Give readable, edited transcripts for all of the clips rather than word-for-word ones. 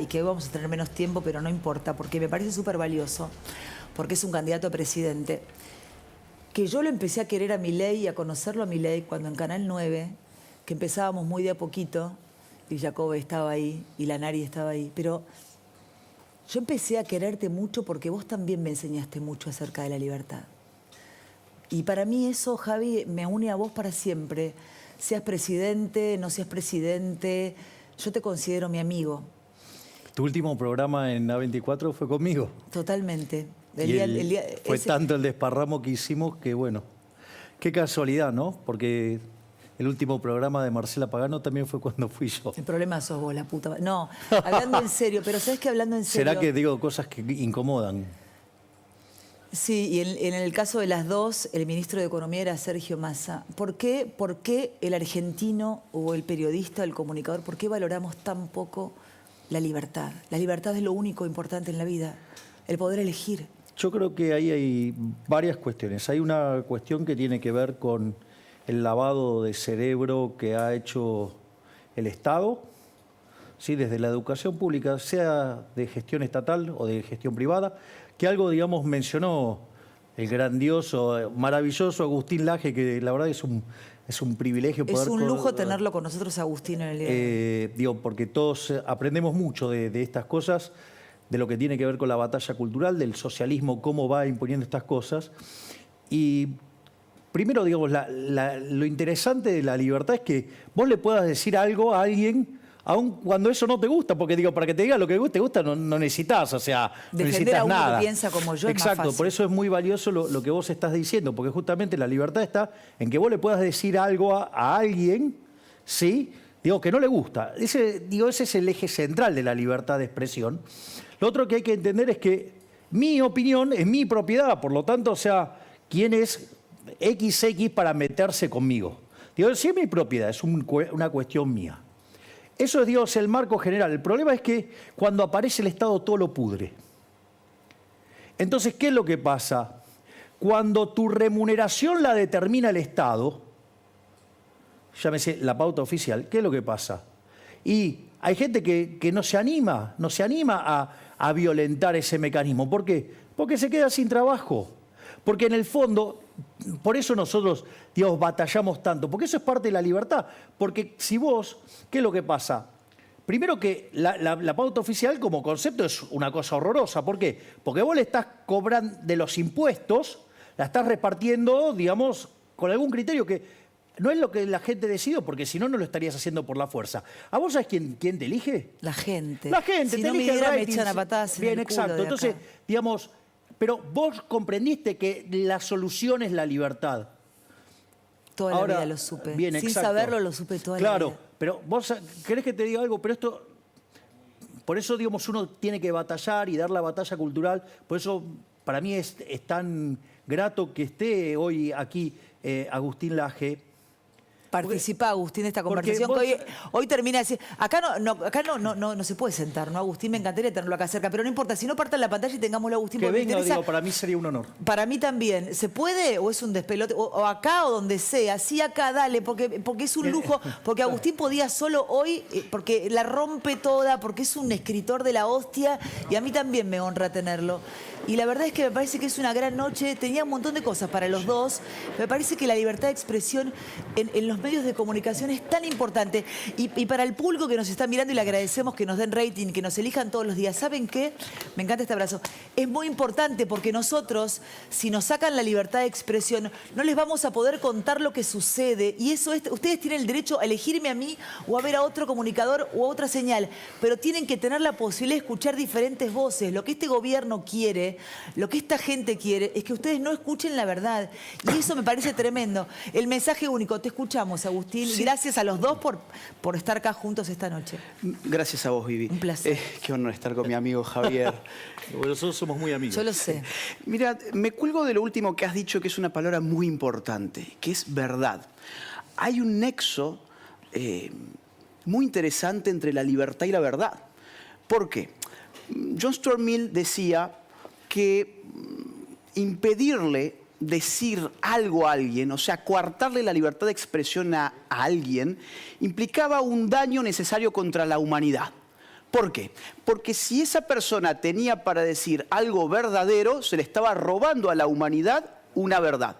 y que hoy vamos a tener menos tiempo, pero no importa, porque me parece súper valioso, porque es un candidato a presidente, que yo lo empecé a querer a Milei y a conocerlo a Milei cuando en Canal 9, que empezábamos muy de a poquito, y Jacobe estaba ahí, y Lanari estaba ahí, pero yo empecé a quererte mucho porque vos también me enseñaste mucho acerca de la libertad. Y para mí eso, Javi, me une a vos para siempre. Seas presidente, no seas presidente, yo te considero mi amigo. Tu último programa en A24 fue conmigo. Totalmente. Fue tanto el desparramo que hicimos que, bueno, qué casualidad, ¿no? Porque el último programa de Marcela Pagano también fue cuando fui yo. El problema sos vos, la puta. No, hablando en serio, pero ¿sabes qué? Hablando en serio. ¿Será que digo cosas que incomodan? Sí, y en el caso de las dos, el ministro de Economía era Sergio Massa. ¿Por qué el argentino o el periodista, el comunicador, por qué valoramos tan poco la libertad? La libertad es lo único importante en la vida, el poder elegir. Yo creo que ahí hay varias cuestiones. Hay una cuestión que tiene que ver con el lavado de cerebro que ha hecho el Estado, ¿sí? Desde la educación pública, sea de gestión estatal o de gestión privada, que algo, digamos, mencionó el grandioso, maravilloso Agustín Laje, que la verdad es un privilegio poder... Es un lujo tenerlo con nosotros, Agustín, en el día. Digo, porque todos aprendemos mucho de estas cosas, de lo que tiene que ver con la batalla cultural, del socialismo, cómo va imponiendo estas cosas. Y primero, digamos, lo interesante de la libertad es que vos le puedas decir algo a alguien, aun cuando eso no te gusta, porque digo, para que te diga lo que te gusta no necesitas, o sea, no defender necesitas a uno nada. que piensa como yo. Exacto, es más fácil. por eso es muy valioso lo que vos estás diciendo, porque justamente la libertad está en que vos le puedas decir algo a alguien, ¿sí? Digo, que no le gusta. Ese es el eje central de la libertad de expresión. Lo otro que hay que entender es que mi opinión es mi propiedad, por lo tanto, o sea, ¿quién es XX para meterse conmigo? Digo, sí es mi propiedad, es una cuestión mía. Eso es, Dios, el marco general. El problema es que cuando aparece el Estado todo lo pudre. Entonces, ¿qué es lo que pasa? Cuando tu remuneración la determina el Estado, llámese la pauta oficial, ¿qué es lo que pasa? Y hay gente que no se anima a violentar ese mecanismo. ¿Por qué? Porque se queda sin trabajo. Porque en el fondo, por eso nosotros, digamos, batallamos tanto, porque eso es parte de la libertad. Porque si vos, ¿qué es lo que pasa? Primero que la pauta oficial como concepto es una cosa horrorosa. ¿Por qué? Porque vos le estás cobrando de los impuestos, la estás repartiendo, digamos, con algún criterio que no es lo que la gente decidió, porque si no, no lo estarías haciendo por la fuerza. ¿A vos sabés quién te elige? La gente. La gente. Si te no me elige diera, el me rating. echan a patadas en Bien, el culo exacto. de Entonces, acá. digamos, pero vos comprendiste que la solución es la libertad. Toda la vida lo supe. Bien, sin exacto. saberlo lo supe toda la vida. Claro, pero vos querés que te diga algo, pero esto... Por eso, digamos, uno tiene que batallar y dar la batalla cultural. Por eso, para mí es tan grato que esté hoy aquí Agustín Laje. Participa, Agustín, de esta conversación vos... que hoy termina así. Acá no se puede sentar, ¿no? Agustín, me encantaría tenerlo acá cerca, pero no importa, si no parta la pantalla y tengámoslo, Agustín, Que porque venga, digo, para mí sería un honor. Para mí también. ¿Se puede o es un despelote? O acá o donde sea. Sí, acá, dale, porque es un lujo. Porque Agustín podía solo hoy, porque la rompe toda, porque es un escritor de la hostia y a mí también me honra tenerlo. Y la verdad es que me parece que es una gran noche. Tenía un montón de cosas para los dos. Me parece que la libertad de expresión en los medios de comunicación es tan importante. Y para el público que nos está mirando, y le agradecemos que nos den rating, que nos elijan todos los días. ¿Saben qué? Me encanta este abrazo. Es muy importante porque nosotros, si nos sacan la libertad de expresión, no les vamos a poder contar lo que sucede. Y eso es, ustedes tienen el derecho a elegirme a mí o a ver a otro comunicador o a otra señal. Pero tienen que tener la posibilidad de escuchar diferentes voces. Lo que este gobierno quiere, lo que esta gente quiere, es que ustedes no escuchen la verdad. Y eso me parece tremendo. El mensaje único. Te escuchamos, Agustín. Sí. Gracias a los dos por estar acá juntos esta noche. Gracias a vos, Vivi. Un placer. Qué honor estar con mi amigo Javier. Nosotros somos muy amigos. Yo lo sé. Mira, me cuelgo de lo último que has dicho, que es una palabra muy importante, que es verdad. Hay un nexo muy interesante entre la libertad y la verdad. ¿Por qué? John Stuart Mill decía que impedirle decir algo a alguien, o sea, coartarle la libertad de expresión a alguien, implicaba un daño necesario contra la humanidad. ¿Por qué? Porque si esa persona tenía para decir algo verdadero, se le estaba robando a la humanidad una verdad.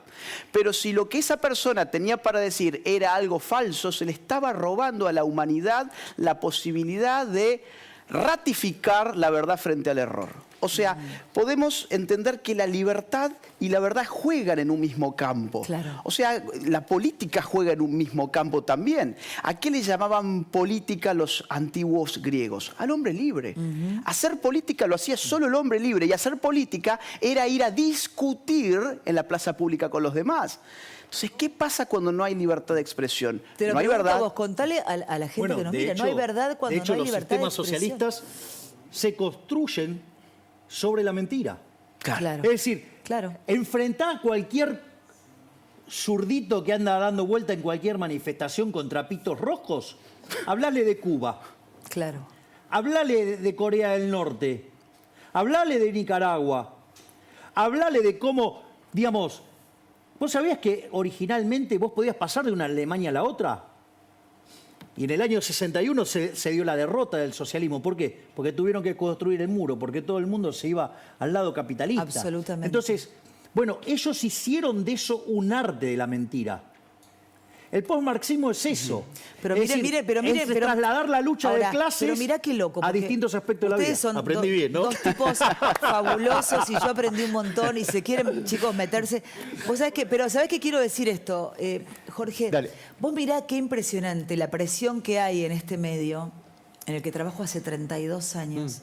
Pero si lo que esa persona tenía para decir era algo falso, se le estaba robando a la humanidad la posibilidad de ratificar la verdad frente al error. O sea, podemos entender que la libertad y la verdad juegan en un mismo campo. Claro. O sea, la política juega en un mismo campo también. ¿A qué le llamaban política los antiguos griegos? Al hombre libre. Hacer política lo hacía solo el hombre libre, y hacer política era ir a discutir en la plaza pública con los demás. Entonces, ¿qué pasa cuando no hay libertad de expresión? Te lo no hay pregunto verdad. Vos, contale a la gente que nos de mira, hecho, no hay verdad cuando de hecho, no hay los libertad de sistemas expresión. socialistas se construyen sobre la mentira. Claro. Es decir, Claro. enfrentar a cualquier zurdito que anda dando vuelta en cualquier manifestación con trapitos rojos, hablale de Cuba, Claro. hablale de Corea del Norte, hablale de Nicaragua, hablale de cómo, digamos, ¿vos sabías que originalmente vos podías pasar de una Alemania a la otra? Y en el año 61 se dio la derrota del socialismo. ¿Por qué? Porque tuvieron que construir el muro, porque todo el mundo se iba al lado capitalista. Absolutamente. Entonces, bueno, ellos hicieron de eso un arte de la mentira. El postmarxismo es eso. Pero Es mire, decir, mire, pero mire, es pero trasladar la lucha ahora, de clases pero mirá qué loco, a porque distintos aspectos de la vida. ustedes son Aprendí bien, ¿no? dos tipos fabulosos y yo aprendí un montón y se quieren, chicos, meterse. Vos sabés que, pero ¿sabés qué quiero decir esto, Jorge? Dale. Vos mirá qué impresionante la presión que hay en este medio, en el que trabajo hace 32 años.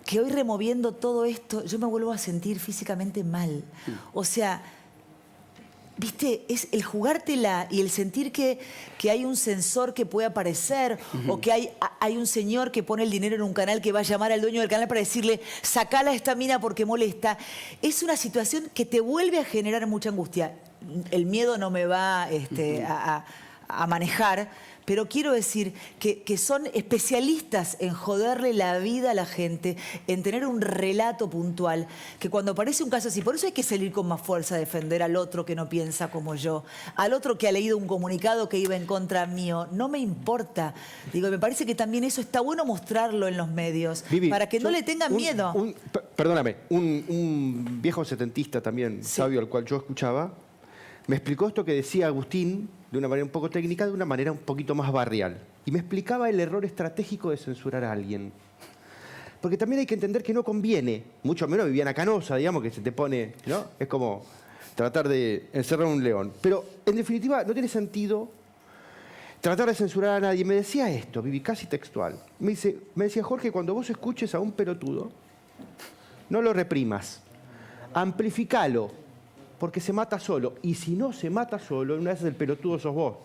Que hoy removiendo todo esto, yo me vuelvo a sentir físicamente mal. O sea, viste, es el jugártela y el sentir que hay un censor que puede aparecer o que hay un señor que pone el dinero en un canal que va a llamar al dueño del canal para decirle sacala a esta mina porque molesta. Es una situación que te vuelve a generar mucha angustia. El miedo no me va a manejar, pero quiero decir que son especialistas en joderle la vida a la gente, en tener un relato puntual, que cuando aparece un caso así, por eso hay que salir con más fuerza a defender al otro que no piensa como yo, al otro que ha leído un comunicado que iba en contra mío, no me importa. Digo, me parece que también eso está bueno mostrarlo en los medios, Vivi, para que no le tengan miedo. Perdóname, un viejo setentista también, sabio, al cual yo escuchaba, me explicó esto que decía Agustín, de una manera un poco técnica, de una manera un poquito más barrial. Y me explicaba el error estratégico de censurar a alguien. Porque también hay que entender que no conviene, mucho menos Viviana Canosa, digamos, que se te pone, ¿no? Es como tratar de encerrar a un león. Pero, en definitiva, no tiene sentido tratar de censurar a nadie. Me decía esto, Vivi, casi textual. Me decía, Jorge, cuando vos escuches a un pelotudo, no lo reprimas, amplificalo, porque se mata solo. Y si no se mata solo, una vez el pelotudo sos vos.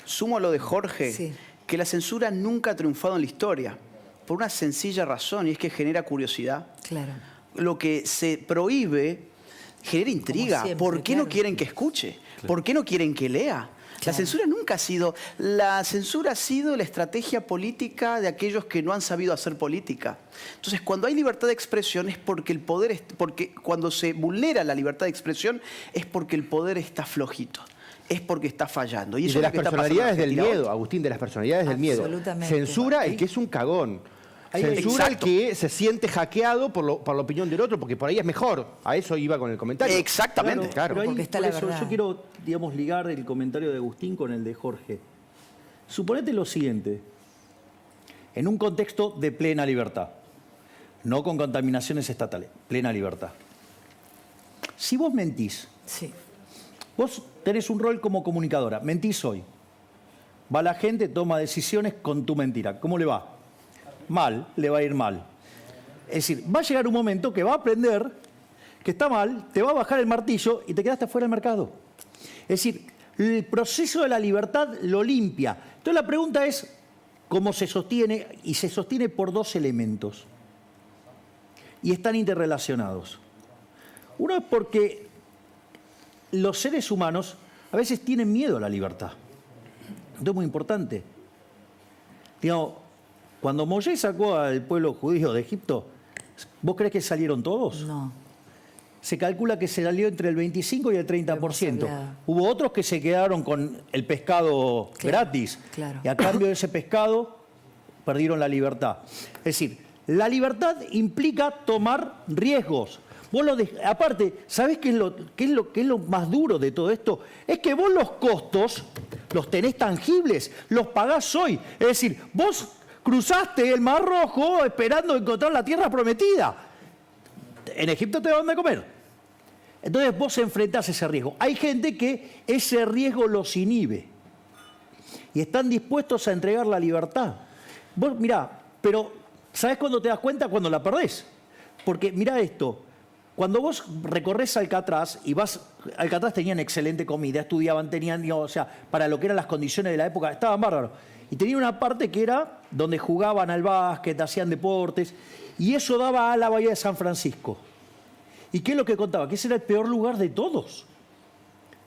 Sumo a lo de Jorge, Sí. que la censura nunca ha triunfado en la historia, por una sencilla razón, y es que genera curiosidad. Claro. Lo que se prohíbe genera intriga. Como siempre, ¿Por qué claro. no quieren que escuche? ¿Por qué no quieren que lea? La Claro. censura nunca ha sido... La censura ha sido la estrategia política de aquellos que no han sabido hacer política. Entonces, cuando hay libertad de expresión es porque el poder... Porque cuando se vulnera la libertad de expresión es porque el poder está flojito. Es porque está fallando. Y eso de es lo las que está pasando en personalidades del Argentina miedo, hoy. Agustín, de las personalidades del miedo. Absolutamente. Censura el que es un cagón. Censura el Exacto. que se siente hackeado por la opinión del otro, porque por ahí es mejor. A eso iba con el comentario. Exactamente. Claro. Pero ahí, Porque está por la eso, verdad. yo quiero, digamos, ligar el comentario de Agustín con el de Jorge. Suponete lo siguiente, en un contexto de plena libertad, no con contaminaciones estatales, plena libertad. Si vos mentís, Sí. vos tenés un rol como comunicadora, mentís hoy, va la gente, toma decisiones con tu mentira, ¿cómo le va? Mal, le va a ir mal. Es decir, va a llegar un momento que va a aprender que está mal, te va a bajar el martillo y te quedaste fuera del mercado. Es decir, el proceso de la libertad lo limpia. Entonces la pregunta es, ¿cómo se sostiene? Y se sostiene por dos elementos. Y están interrelacionados. Uno es porque los seres humanos a veces tienen miedo a la libertad. Esto es muy importante. Digamos, cuando Moisés sacó al pueblo judío de Egipto, ¿vos crees que salieron todos? No. se calcula que se salió entre el 25 y el 30%. hablado. Hubo otros que se quedaron con el pescado gratis. claro. Y a cambio de ese pescado perdieron la libertad. Es decir, la libertad implica tomar riesgos. Vos aparte, ¿sabés qué es lo más duro de todo esto? Es que vos los costos los tenés tangibles, los pagás hoy. Es decir, vos cruzaste el Mar Rojo esperando encontrar la tierra prometida. En Egipto te daban de comer. Entonces vos enfrentás ese riesgo. Hay gente que ese riesgo los inhibe y están dispuestos a entregar la libertad. Vos mirá, pero ¿sabés cuándo te das cuenta? Cuando la perdés. Porque mirá esto, cuando vos recorres Alcatraz y vas, Alcatraz tenían excelente comida, estudiaban, tenían, o sea, para lo que eran las condiciones de la época, estaban bárbaros. Y tenía una parte que era donde jugaban al básquet, hacían deportes, y eso daba a la bahía de San Francisco. ¿Y qué es lo que contaba? Que ese era el peor lugar de todos.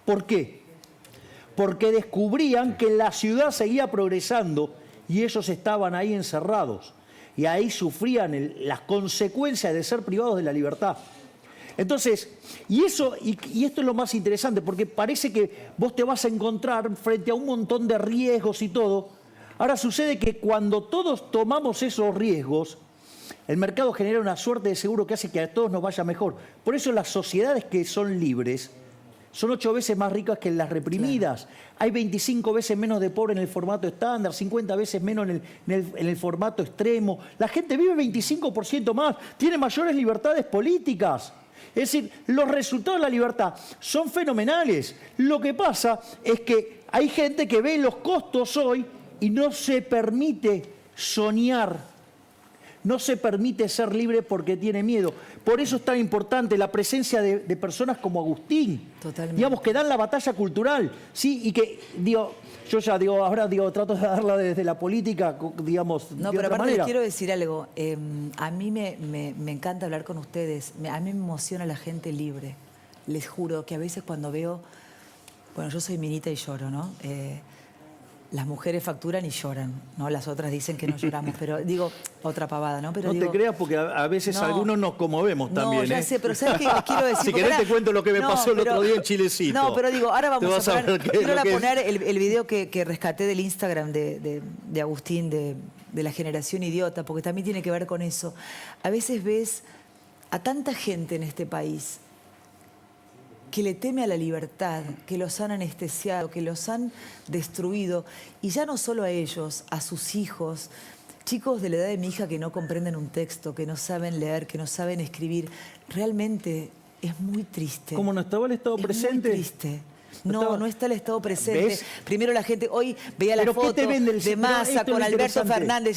¿Por qué? Porque descubrían que la ciudad seguía progresando y ellos estaban ahí encerrados. Y ahí sufrían las consecuencias de ser privados de la libertad. Entonces, y esto es lo más interesante, porque parece que vos te vas a encontrar frente a un montón de riesgos y todo. Ahora sucede que cuando todos tomamos esos riesgos, el mercado genera una suerte de seguro que hace que a todos nos vaya mejor. Por eso las sociedades que son libres son 8 veces más ricas que las reprimidas. Claro. Hay 25 veces menos de pobre en el formato estándar, 50 veces menos en el formato extremo. La gente vive 25% más, tiene mayores libertades políticas. Es decir, los resultados de la libertad son fenomenales. Lo que pasa es que hay gente que ve los costos hoy y no se permite soñar. No se permite ser libre porque tiene miedo. Por eso es tan importante la presencia de personas como Agustín. Totalmente. Digamos, que dan la batalla cultural, ¿sí? Y que, ahora trato de darla desde la política, digamos, No, de pero otra aparte manera. les quiero decir algo. A mí me encanta hablar con ustedes. A mí me emociona la gente libre. Les juro que a veces cuando veo... Bueno, yo soy minita y lloro, ¿no? Las mujeres facturan y lloran, ¿no? Las otras dicen que no lloramos, pero digo, otra pavada, ¿no? Pero No digo, te creas porque a veces no, algunos nos conmovemos también. No, ya sé, pero ¿sabes qué les quiero decir? Si Porque querés ahora- te cuento lo que me pasó el otro día en Chilecito. No, pero digo, ahora Te vamos vas a a poner, ver qué es quiero lo que es. poner el video que rescaté del Instagram de Agustín, de la generación idiota, porque también tiene que ver con eso. A veces ves a tanta gente en este país que le teme a la libertad, que los han anestesiado, que los han destruido, y ya no solo a ellos, a sus hijos, chicos de la edad de mi hija que no comprenden un texto, que no saben leer, que no saben escribir. Realmente es muy triste. ¿Cómo no estaba el Estado presente? Muy triste. No No, estaba- no está el Estado presente. ¿Ves? Primero la gente, hoy veía la ¿Pero qué foto te vende el de sistema? Esto Massa es con lo Alberto interesante. Fernández,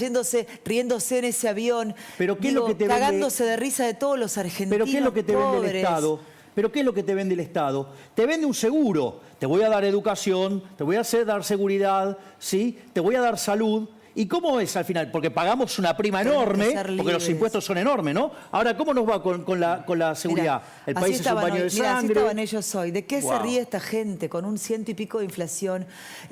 riéndose en ese avión. ¿Pero qué es lo que te vende? cagándose de risa de todos los argentinos ¿Pero qué es lo que te vende el pobres. Estado? ¿Pero qué es lo que te vende el Estado? Te vende un seguro. Te voy a dar educación, te voy a dar seguridad, ¿sí? Te voy a dar salud. ¿Y cómo es al final? Porque pagamos una prima Tenemos que enorme, ser porque los libres. impuestos son enormes, ¿no? Ahora, ¿cómo nos va con la seguridad? Mirá, El así país es un estaban baño hoy, de mirá, así sangre. estaban ellos hoy. ¿De qué se Wow. ríe esta gente con un 100 y pico de inflación?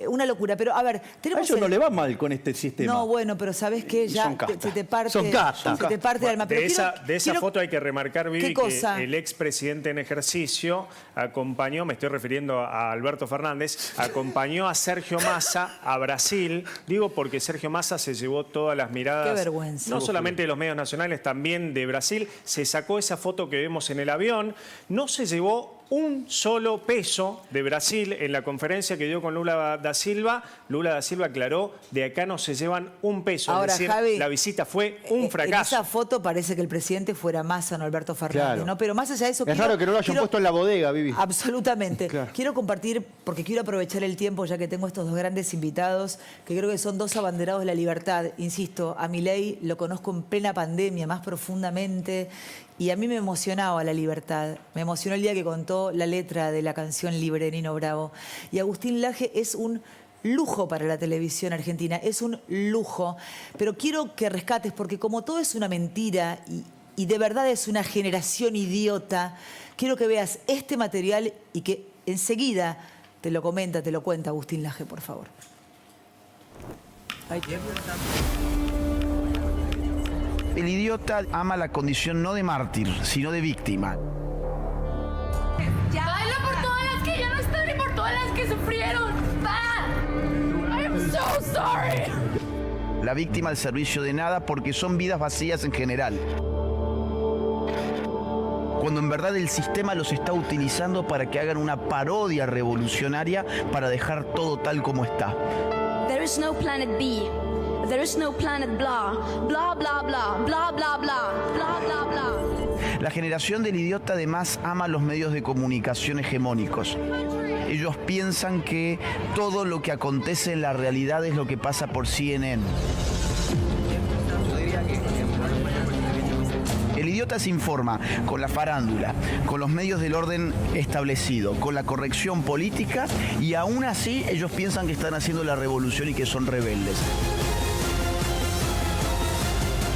Una locura. Pero, a ver, A tenemos... ellos no el- le va mal con este sistema. No, bueno, pero ¿sabés qué? Ya Son castas. se te parte, Son castas. se te parte el alma. Pero de esa quiero- foto hay que remarcar, Vivi, ¿Qué cosa? que el expresidente en ejercicio acompañó, me estoy refiriendo a Alberto Fernández, acompañó a Sergio Massa a Brasil. Digo porque Sergio Massa se llevó todas las miradas, Qué vergüenza. no solamente de los medios nacionales, también de Brasil. Se sacó esa foto que vemos en el avión. No se llevó un solo peso de Brasil en la conferencia que dio con Lula da Silva. Lula da Silva aclaró, de acá no se llevan un peso. Ahora, es decir, Javi, la visita fue un En fracaso. esa foto parece que el presidente fuera Massa, no Alberto Fernández, Claro. ¿no? Pero más allá de eso... Es raro que no lo hayan puesto en la bodega, Vivi. Absolutamente. Claro. Quiero compartir, porque quiero aprovechar el tiempo, ya que tengo estos dos grandes invitados, que creo que son dos abanderados de la libertad. Insisto, a Milei lo conozco en plena pandemia, más profundamente, y a mí me emocionaba la libertad. Me emocionó el día que contó la letra de la canción Libre de Nino Bravo. Y Agustín Laje es un lujo para la televisión argentina, es un lujo. Pero quiero que rescates, porque como todo es una mentira y de verdad es una generación idiota, quiero que veas este material y que enseguida te lo cuenta Agustín Laje, por favor. Ahí te- El idiota ama la condición no de mártir, sino de víctima. Baila por todas las que ya no están y por todas las que sufrieron. Va. I am so sorry. La víctima al servicio de nada porque son vidas vacías en general. Cuando en verdad el sistema los está utilizando para que hagan una parodia revolucionaria para dejar todo tal como está. There is no planet B. There is no planet blah. Blah, blah, blah. Blah, blah, blah. Blah, blah, blah. La generación del idiota además ama los medios de comunicación hegemónicos. Ellos piensan que todo lo que acontece en la realidad es lo que pasa por CNN. El idiota se informa con la farándula, con los medios del orden establecido, con la corrección política y aún así ellos piensan que están haciendo la revolución y que son rebeldes.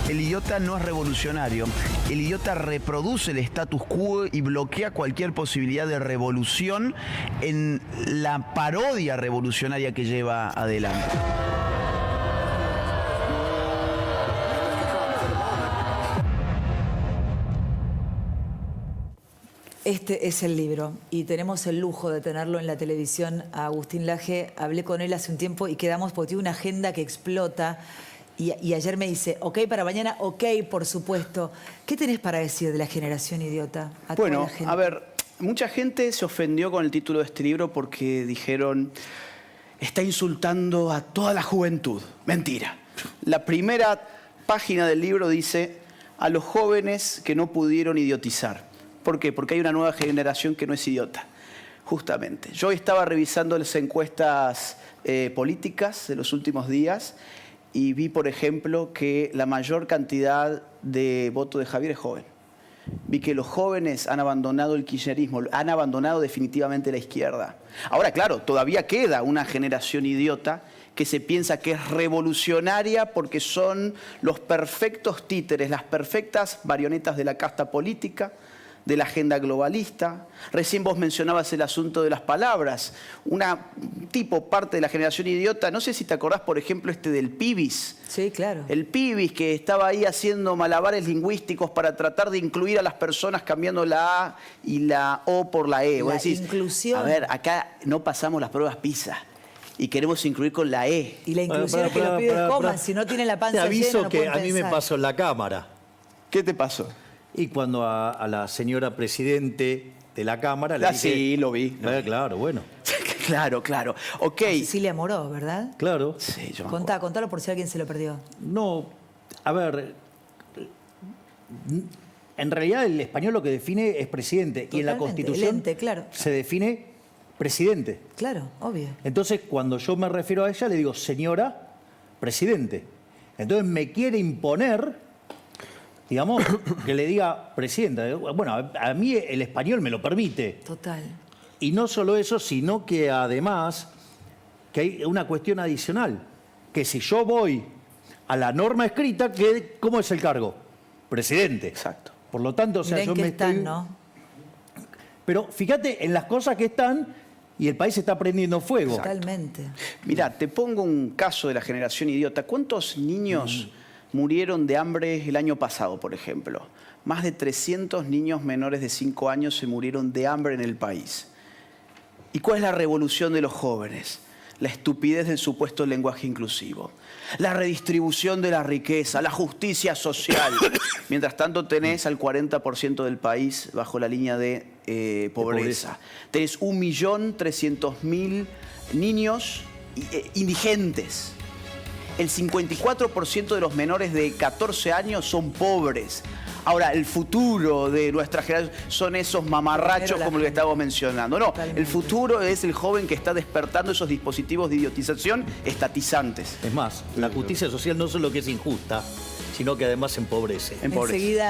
El idiota no es revolucionario. El idiota reproduce el status quo y bloquea cualquier posibilidad de revolución en la parodia revolucionaria que lleva adelante. Este es el libro y tenemos el lujo de tenerlo en la televisión a Agustín Laje. Hablé con él hace un tiempo y quedamos porque tiene una agenda que explota. Y ayer me dice, ok para mañana, ok, por supuesto. ¿Qué tenés para decir de la generación idiota? Bueno, a ver, mucha gente se ofendió con el título de este libro porque dijeron, está insultando a toda la juventud. Mentira. La primera página del libro dice, a los jóvenes que no pudieron idiotizar. ¿Por qué? Porque hay una nueva generación que no es idiota. Justamente. Yo estaba revisando las encuestas políticas de los últimos días y vi, por ejemplo, que la mayor cantidad de votos de Javier es joven. Vi que los jóvenes han abandonado el kirchnerismo, han abandonado definitivamente la izquierda. Ahora, claro, todavía queda una generación idiota que se piensa que es revolucionaria porque son los perfectos títeres, las perfectas marionetas de la casta política, de la agenda globalista. Recién vos mencionabas el asunto de las palabras. Parte de la generación idiota, no sé si te acordás, por ejemplo, del pibis. Sí, claro. El pibis que estaba ahí haciendo malabares lingüísticos para tratar de incluir a las personas cambiando la A y la O por la E. Vos decís, inclusión. a ver, acá no pasamos las pruebas PISA y queremos incluir con la E. Y la inclusión es que los pibes coman, si no tienen la panza Te aviso llena, no que pueden a mí me pensar. pasó en la Cámara. ¿Qué te pasó? Y cuando a la señora presidente de la Cámara le dije... Sí, lo vi. Claro, bueno. Claro. Ok. Cecilia Moró, ¿verdad? Claro. Sí, yo me Contalo por si alguien se lo perdió. No, a ver, en realidad el español lo que define es presidente y en la Totalmente, Constitución el ente, claro. se define presidente. Claro, obvio. Entonces, cuando yo me refiero a ella, le digo señora presidente. Entonces me quiere imponer, digamos, que le diga presidenta. Bueno, a mí el español me lo permite. Total. Y no solo eso, sino que además que hay una cuestión adicional, que si yo voy a la norma escrita, ¿cómo es el cargo? Presidente. Exacto. Por lo tanto, o sea, Mirá en yo qué me están, estoy... ¿no? Pero fíjate en las cosas que están y el país está prendiendo fuego. Totalmente. Mirá, te pongo un caso de la generación idiota. ¿Cuántos niños murieron de hambre el año pasado, por ejemplo? Más de 300 niños menores de 5 años se murieron de hambre en el país. ¿Y cuál es la revolución de los jóvenes? La estupidez del supuesto lenguaje inclusivo, la redistribución de la riqueza, la justicia social. Mientras tanto tenés al 40% del país bajo la línea de pobreza. Tenés 1.300.000 niños indigentes. El 54% de los menores de 14 años son pobres. Ahora, el futuro de nuestra generación son esos mamarrachos como el que estábamos mencionando. No, el futuro es el joven que está despertando esos dispositivos de idiotización estatizantes. Es más, la justicia social no solo que es injusta, sino que además empobrece. Empobrece. Enseguida